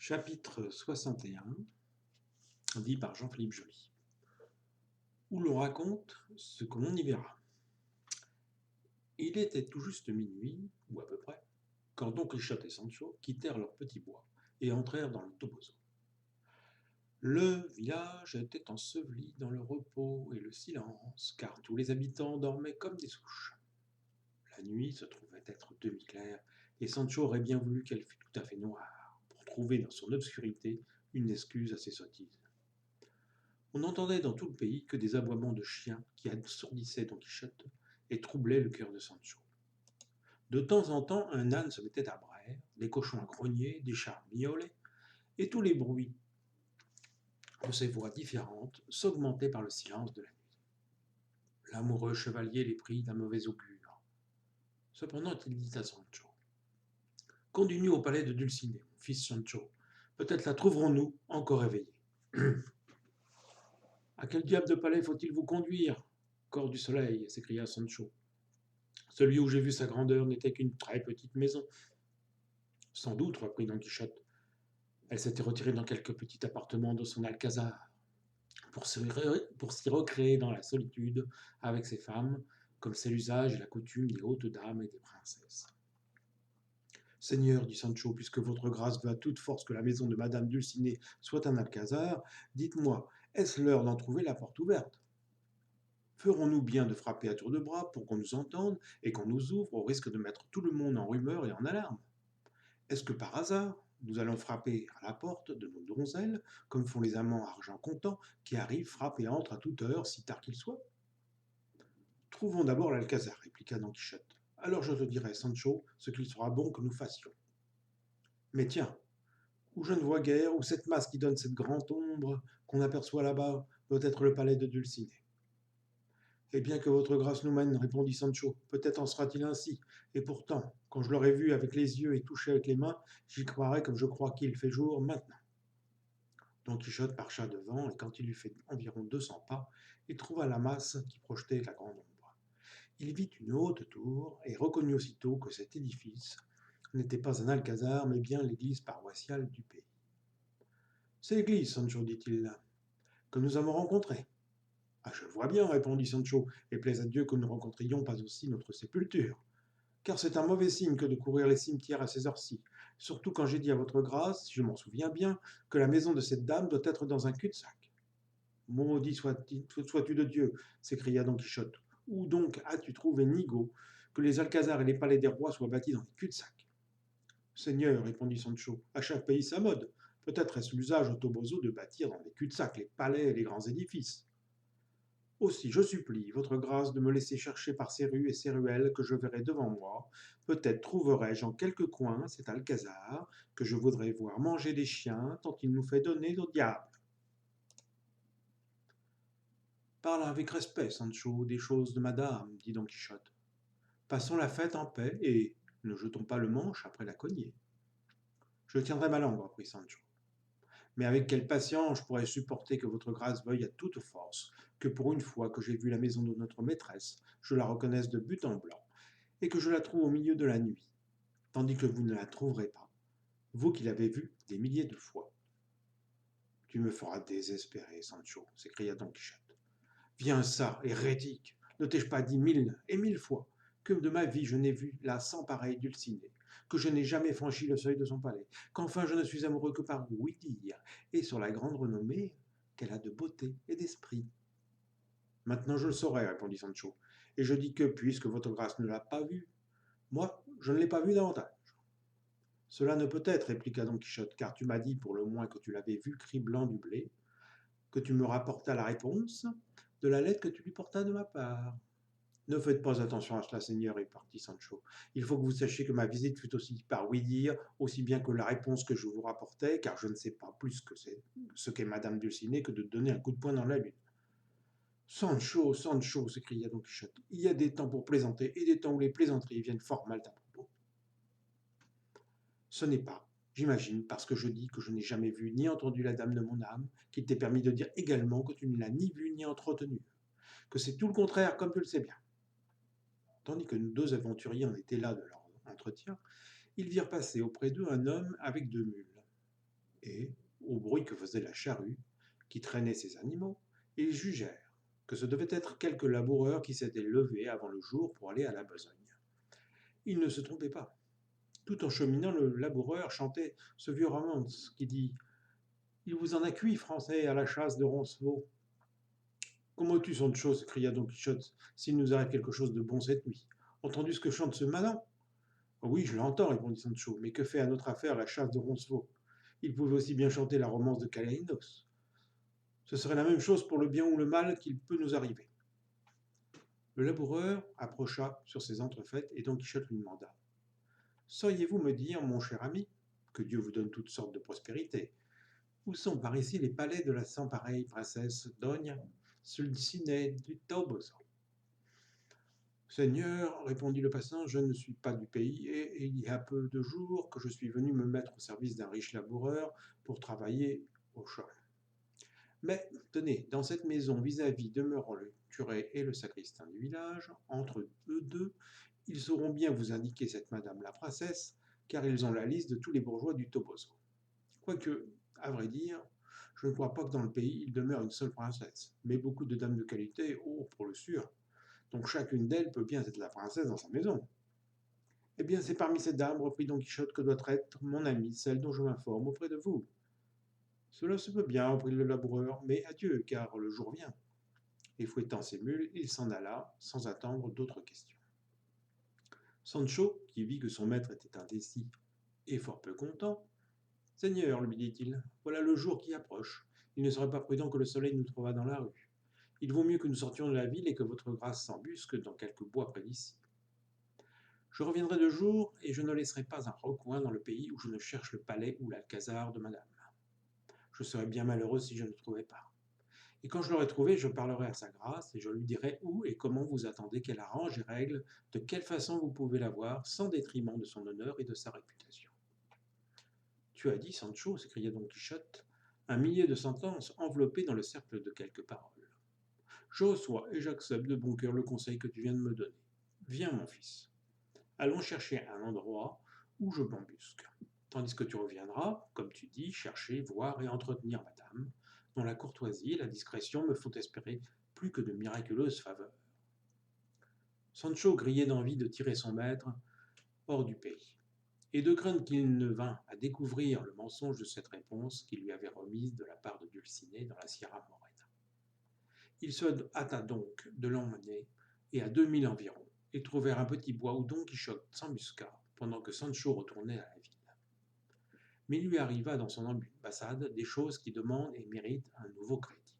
Chapitre 61, dit par Jean-Philippe Joly, où l'on raconte ce que l'on y verra. Il était tout juste minuit, ou à peu près, quand Don Quichotte et Sancho quittèrent leur petit bois et entrèrent dans le toboso. Le village était enseveli dans le repos et le silence, car tous les habitants dormaient comme des souches. La nuit se trouvait être demi-claire, et Sancho aurait bien voulu qu'elle fût tout à fait noire, pour trouver dans son obscurité une excuse à ses sottises. On n'entendait dans tout le pays que des aboiements de chiens qui assourdissaient Don Quichotte et troublaient le cœur de Sancho. De temps en temps, un âne se mettait à braire, des cochons à grogner, des chats à miauler, et tous les bruits de ces voix différentes s'augmentaient par le silence de la nuit. L'amoureux chevalier les prit d'un mauvais augure. Cependant, il dit à Sancho: Conduis-nous au palais de Dulcinée, mon fils Sancho. Peut-être la trouverons-nous encore éveillée. À quel diable de palais faut-il vous conduire, corps du soleil s'écria Sancho. Celui où j'ai vu sa grandeur n'était qu'une très petite maison. Sans doute, reprit Don Quichotte, elle s'était retirée dans quelque petit appartement de son alcazar, pour s'y recréer dans la solitude avec ses femmes, comme c'est l'usage et la coutume des hautes dames et des princesses. Seigneur, dit Sancho, puisque votre grâce veut à toute force que la maison de madame Dulcinée soit un alcazar, dites-moi, est-ce l'heure d'en trouver la porte ouverte? Ferons-nous bien de frapper à tour de bras pour qu'on nous entende et qu'on nous ouvre au risque de mettre tout le monde en rumeur et en alarme? Est-ce que par hasard, nous allons frapper à la porte de nos donzelles, comme font les amants argent comptant, qui arrivent, frappent et entrent à toute heure, si tard qu'il soit? Trouvons d'abord l'alcazar, répliqua Don Quichotte. Alors je te dirai, Sancho, ce qu'il sera bon que nous fassions. Mais tiens, où je ne vois guère, où cette masse qui donne cette grande ombre qu'on aperçoit là-bas doit être le palais de Dulcinée. Eh bien que votre grâce nous mène, répondit Sancho, peut-être en sera-t-il ainsi, et pourtant, quand je l'aurai vu avec les yeux et touché avec les mains, j'y croirai comme je crois qu'il fait jour maintenant. Don Quichotte marcha devant, et quand il eut fait environ 200 pas, il trouva la masse qui projetait la grande ombre. Il vit une haute tour, et reconnut aussitôt que cet édifice n'était pas un alcazar, mais bien l'église paroissiale du pays. C'est l'église, Sancho, dit-il, que nous avons rencontrée. Ah, je vois bien, répondit Sancho, et plaise à Dieu que nous rencontrions pas aussi notre sépulture. Car c'est un mauvais signe que de courir les cimetières à ces heures-ci, surtout quand j'ai dit à votre grâce, si je m'en souviens bien, que la maison de cette dame doit être dans un cul-de-sac. Maudit sois-tu de Dieu, s'écria Don Quichotte. Où donc as-tu trouvé, Nigo, que les alcazars et les palais des rois soient bâtis dans des cul-de-sac? Seigneur, répondit Sancho, à chaque pays sa mode. Peut-être est-ce l'usage au Toboso de bâtir dans des cul-de-sac les palais et les grands édifices. Aussi, je supplie votre grâce de me laisser chercher par ces rues et ces ruelles que je verrai devant moi. Peut-être trouverai-je en quelque coin cet alcazar que je voudrais voir manger des chiens tant il nous fait donner au diable. Parle avec respect, Sancho, des choses de madame, dit Don Quichotte. Passons la fête en paix et ne jetons pas le manche après la cognée. Je tiendrai ma langue, reprit Sancho. Mais avec quelle patience je pourrais supporter que votre grâce veuille à toute force que pour une fois que j'ai vu la maison de notre maîtresse, je la reconnaisse de but en blanc, et que je la trouve au milieu de la nuit, tandis que vous ne la trouverez pas, vous qui l'avez vue des milliers de fois. Tu me feras désespérer, Sancho, s'écria Don Quichotte. Viens ça, hérétique, ne t'ai-je pas dit 1000 et 1000 fois que de ma vie je n'ai vu la sans pareille Dulcinée, que je n'ai jamais franchi le seuil de son palais, qu'enfin je ne suis amoureux que par ouï dire, et sur la grande renommée qu'elle a de beauté et d'esprit. Maintenant je le saurai, répondit Sancho, et je dis que, puisque votre grâce ne l'a pas vue, moi je ne l'ai pas vue davantage. Cela ne peut être, répliqua Don Quichotte, car tu m'as dit pour le moins que tu l'avais vue criblant du blé, que tu me rapportas la réponse de la lettre que tu lui portas de ma part. Ne faites pas attention à cela, Seigneur, repartit Sancho. Il faut que vous sachiez que ma visite fut aussi par oui-dire, aussi bien que la réponse que je vous rapportais, car je ne sais pas plus ce qu'est Madame Dulcinée que de donner un coup de poing dans la lune. Sancho, Sancho, s'écria Don Quichotte, il y a des temps pour plaisanter et des temps où les plaisanteries viennent fort mal à propos. Ce n'est pas, j'imagine, parce que je dis que je n'ai jamais vu ni entendu la dame de mon âme, qu'il t'est permis de dire également que tu ne l'as ni vue ni entretenue, que c'est tout le contraire, comme tu le sais bien. Tandis que nous deux aventuriers en étaient là de leur entretien, ils virent passer auprès d'eux un homme avec 2 mules. Et, au bruit que faisait la charrue, qui traînait ses animaux, ils jugèrent que ce devait être quelque laboureur qui s'était levé avant le jour pour aller à la besogne. Ils ne se trompaient pas. Tout en cheminant, le laboureur chantait ce vieux romance qui dit « Il vous en a cuit, Français, à la chasse de Roncevaux !» Comment tu, Sancho s'écria Don Quichotte, s'il nous arrive quelque chose de bon cette nuit. Entendu ce que chante ce manant? Oui, je l'entends, répondit Sancho, mais que fait à notre affaire la chasse de Roncevaux? Il pouvait aussi bien chanter la romance de Calainos. Ce serait la même chose pour le bien ou le mal qu'il peut nous arriver. Le laboureur approcha sur ses entrefaites et Don Quichotte lui demanda Sauriez-vous me dire, mon cher ami, que Dieu vous donne toutes sortes de prospérités, où sont par ici les palais de la sans-pareille princesse Doña Dulcinea du Toboso? Seigneur, répondit le passant, je ne suis pas du pays et il y a peu de jours que je suis venu me mettre au service d'un riche laboureur pour travailler au champ. Mais tenez, dans cette maison vis-à-vis demeurant le curé et le sacristain du village, entre eux deux, ils sauront bien vous indiquer cette madame la princesse, car ils ont la liste de tous les bourgeois du Toboso. Quoique, à vrai dire, je ne crois pas que dans le pays il demeure une seule princesse, mais beaucoup de dames de qualité, oh, pour le sûr. Donc chacune d'elles peut bien être la princesse dans sa maison. Eh bien, c'est parmi ces dames, reprit Don Quichotte, que doit être mon amie, celle dont je m'informe auprès de vous. Cela se peut bien, reprit le laboureur, mais adieu, car le jour vient. Et fouettant ses mules, il s'en alla, sans attendre d'autres questions. Sancho, qui vit que son maître était indécis et fort peu content, Seigneur, lui dit-il, voilà le jour qui approche. Il ne serait pas prudent que le soleil nous trouvât dans la rue. Il vaut mieux que nous sortions de la ville et que votre grâce s'embusque dans quelque bois près d'ici. Je reviendrai de jour, et je ne laisserai pas un recoin dans le pays où je ne cherche le palais ou l'alcazar de madame. Je serais bien malheureux si je ne le trouvais pas. Et quand je l'aurai trouvé, je parlerai à sa grâce, et je lui dirai où et comment vous attendez qu'elle arrange et règle, de quelle façon vous pouvez l'avoir, sans détriment de son honneur et de sa réputation. Tu as dit, Sancho, s'écria Don Quichotte, un millier de sentences enveloppées dans le cercle de quelques paroles. Je reçois et j'accepte de bon cœur le conseil que tu viens de me donner. Viens, mon fils. Allons chercher un endroit où je m'embusque, tandis que tu reviendras, comme tu dis, chercher, voir et entretenir madame, dont la courtoisie et la discrétion me font espérer plus que de miraculeuses faveurs. Sancho grillait d'envie de tirer son maître hors du pays, et de crainte qu'il ne vînt à découvrir le mensonge de cette réponse qu'il lui avait remise de la part de Dulcinée dans la Sierra Morena. Il se hâta donc de l'emmener, et à 2000 environ, ils trouvèrent un petit bois où Don Quichotte s'embusqua, pendant que Sancho retournait à la ville. Mais il lui arriva dans son ambassade des choses qui demandent et méritent un nouveau crédit.